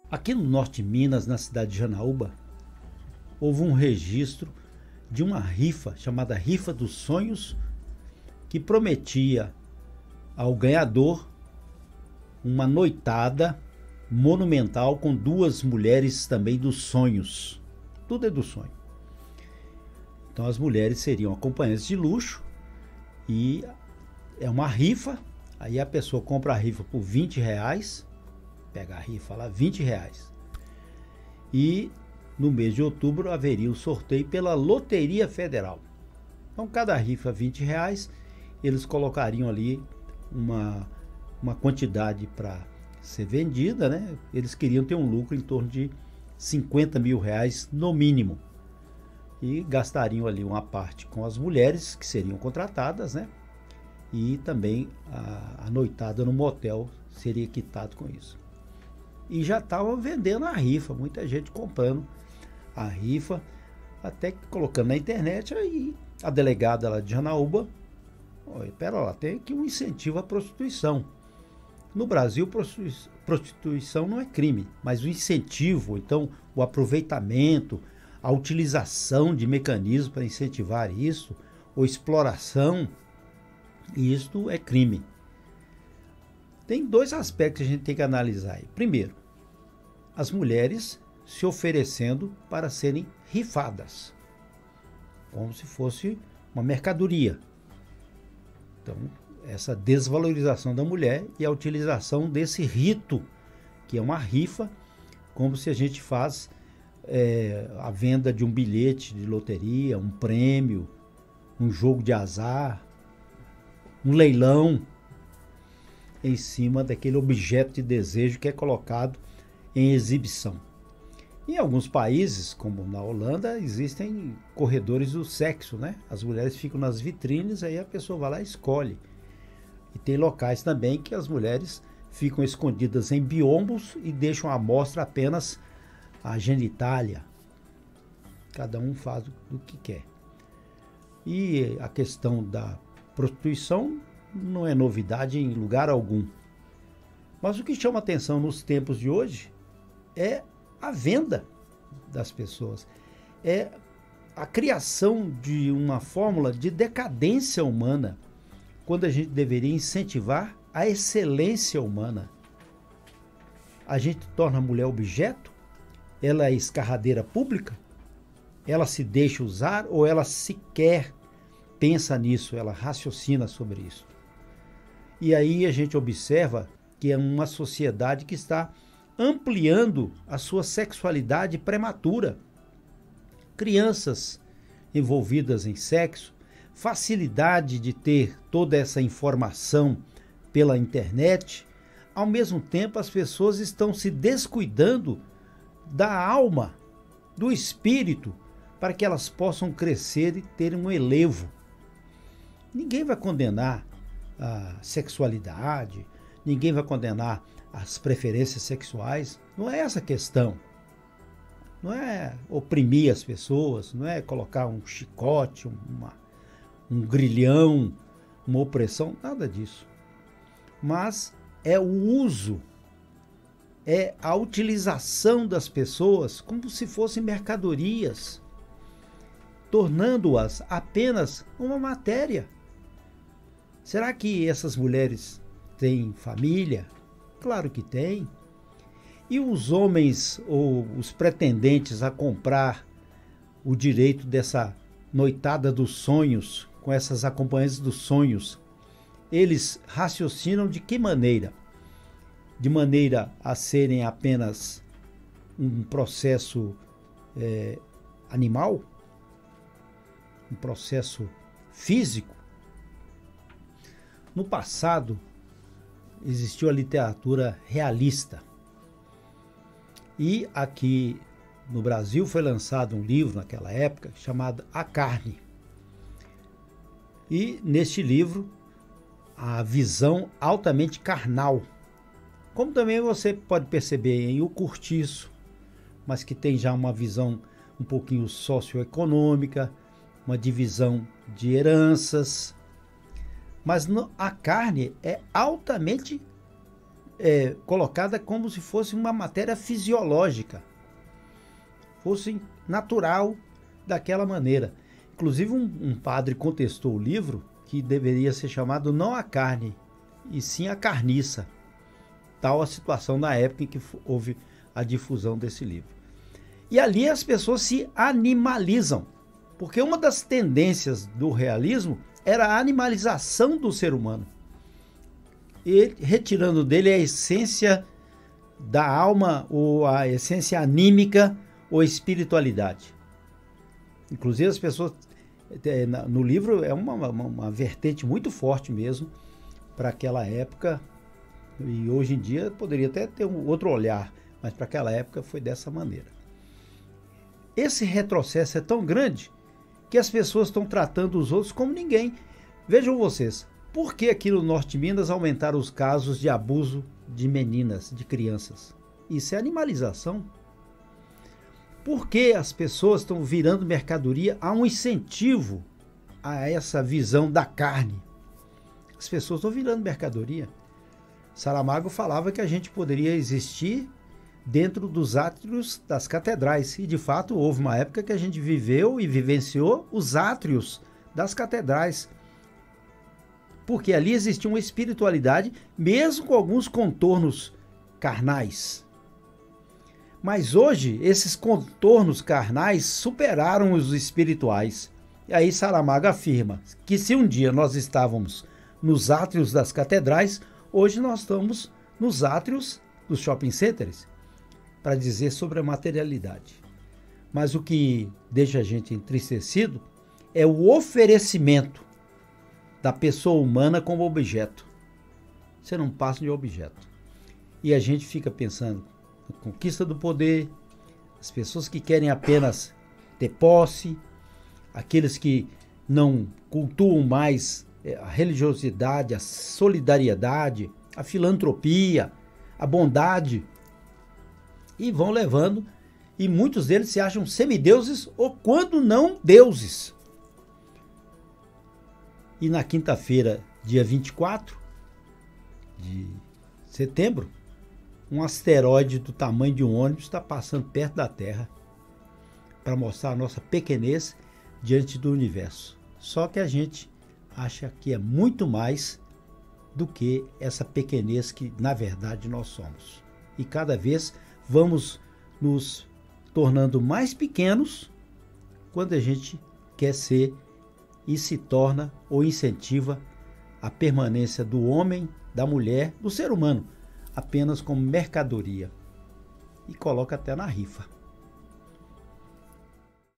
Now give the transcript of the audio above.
Aqui no norte de Minas, na cidade de Janaúba, houve um registro de uma rifa chamada Rifa dos Sonhos, que prometia ao ganhador uma noitada monumental com duas mulheres também dos sonhos. Tudo é do sonho. Então as mulheres seriam acompanhantes de luxo e é uma rifa. Aí a pessoa compra a rifa por R$ 20, pega a rifa lá, R$ 20. E no mês de outubro haveria o sorteio pela Loteria Federal. Então cada rifa R$ 20, eles colocariam ali uma quantidade para ser vendida, né? Eles queriam ter um lucro em torno de R$ 50 mil no mínimo. E gastariam ali uma parte com as mulheres que seriam contratadas, né? E também a noitada no motel seria quitado com isso. E já estavam vendendo a rifa, muita gente comprando a rifa, até que colocando na internet. Aí a delegada lá de Janaúba, espera lá, tem aqui um incentivo à prostituição. No Brasil, prostituição não é crime, mas o incentivo, então o aproveitamento, a utilização de mecanismos para incentivar isso, ou exploração, isto é crime. Tem dois aspectos que a gente tem que analisar aí. Primeiro, as mulheres se oferecendo para serem rifadas, como se fosse uma mercadoria. Então, essa desvalorização da mulher e a utilização desse rito, que é uma rifa, como se a gente faz a venda de um bilhete de loteria, um prêmio, um jogo de azar, um leilão, em cima daquele objeto de desejo que é colocado em exibição. Em alguns países, como na Holanda, existem corredores do sexo, né? As mulheres ficam nas vitrines, aí a pessoa vai lá e escolhe. E tem locais também que as mulheres ficam escondidas em biombos e deixam à mostra apenas a genitália. Cada um faz o que quer. E a questão da prostituição não é novidade em lugar algum. Mas o que chama atenção nos tempos de hoje é a venda das pessoas. É a criação de uma fórmula de decadência humana, quando a gente deveria incentivar a excelência humana. A gente torna a mulher objeto? Ela é escarradeira pública? Ela se deixa usar ou ela sequer pensa nisso, ela raciocina sobre isso? E aí a gente observa que é uma sociedade que está ampliando a sua sexualidade prematura. Crianças envolvidas em sexo, facilidade de ter toda essa informação pela internet. Ao mesmo tempo, as pessoas estão se descuidando da alma, do espírito, para que elas possam crescer e terem um elevo. Ninguém vai condenar a sexualidade, ninguém vai condenar as preferências sexuais. Não é essa a questão. Não é oprimir as pessoas, não é colocar um chicote, um grilhão, uma opressão, nada disso. Mas é o uso, é a utilização das pessoas como se fossem mercadorias, tornando-as apenas uma matéria. Será que essas mulheres têm família? Claro que têm. E os homens ou os pretendentes a comprar o direito dessa noitada dos sonhos, com essas acompanhantes dos sonhos, eles raciocinam de que maneira? De maneira a serem apenas um processo animal? Um processo físico? No passado, existiu a literatura realista. E aqui no Brasil foi lançado um livro naquela época chamado A Carne. E neste livro, a visão altamente carnal. Como também você pode perceber em O Cortiço, mas que tem já uma visão um pouquinho socioeconômica, uma divisão de heranças. Mas a carne é altamente colocada como se fosse uma matéria fisiológica, fosse natural daquela maneira. Inclusive um padre contestou o livro que deveria ser chamado não a carne, e sim a carniça. Tal a situação na época em que houve a difusão desse livro. E ali as pessoas se animalizam, porque uma das tendências do realismo era a animalização do ser humano, e retirando dele a essência da alma, ou a essência anímica, ou espiritualidade. Inclusive as pessoas, no livro é uma vertente muito forte mesmo para aquela época, e hoje em dia poderia até ter um outro olhar, mas para aquela época foi dessa maneira. Esse retrocesso é tão grande que as pessoas estão tratando os outros como ninguém. Vejam vocês, por que aqui no Norte de Minas aumentaram os casos de abuso de meninas, de crianças? Isso é animalização. Por que as pessoas estão virando mercadoria? Há um incentivo a essa visão da carne. As pessoas estão virando mercadoria. Saramago falava que a gente poderia existir dentro dos átrios das catedrais. E, de fato, houve uma época que a gente viveu e vivenciou os átrios das catedrais. Porque ali existia uma espiritualidade, mesmo com alguns contornos carnais. Mas hoje, esses contornos carnais superaram os espirituais. E aí Saramago afirma que se um dia nós estávamos nos átrios das catedrais, hoje nós estamos nos átrios dos shopping centers, para dizer sobre a materialidade. Mas o que deixa a gente entristecido é o oferecimento da pessoa humana como objeto. Você não passa de objeto. E a gente fica pensando na conquista do poder, as pessoas que querem apenas ter posse, aqueles que não cultuam mais a religiosidade, a solidariedade, a filantropia, a bondade, e vão levando, e muitos deles se acham semideuses ou, quando não, deuses. E na quinta-feira, dia 24 de setembro, um asteroide do tamanho de um ônibus está passando perto da Terra para mostrar a nossa pequenez diante do universo. Só que a gente acha que é muito mais do que essa pequenez que, na verdade, nós somos. E cada vez vamos nos tornando mais pequenos quando a gente quer ser e se torna ou incentiva a permanência do homem, da mulher, do ser humano, apenas como mercadoria. E coloca até na rifa.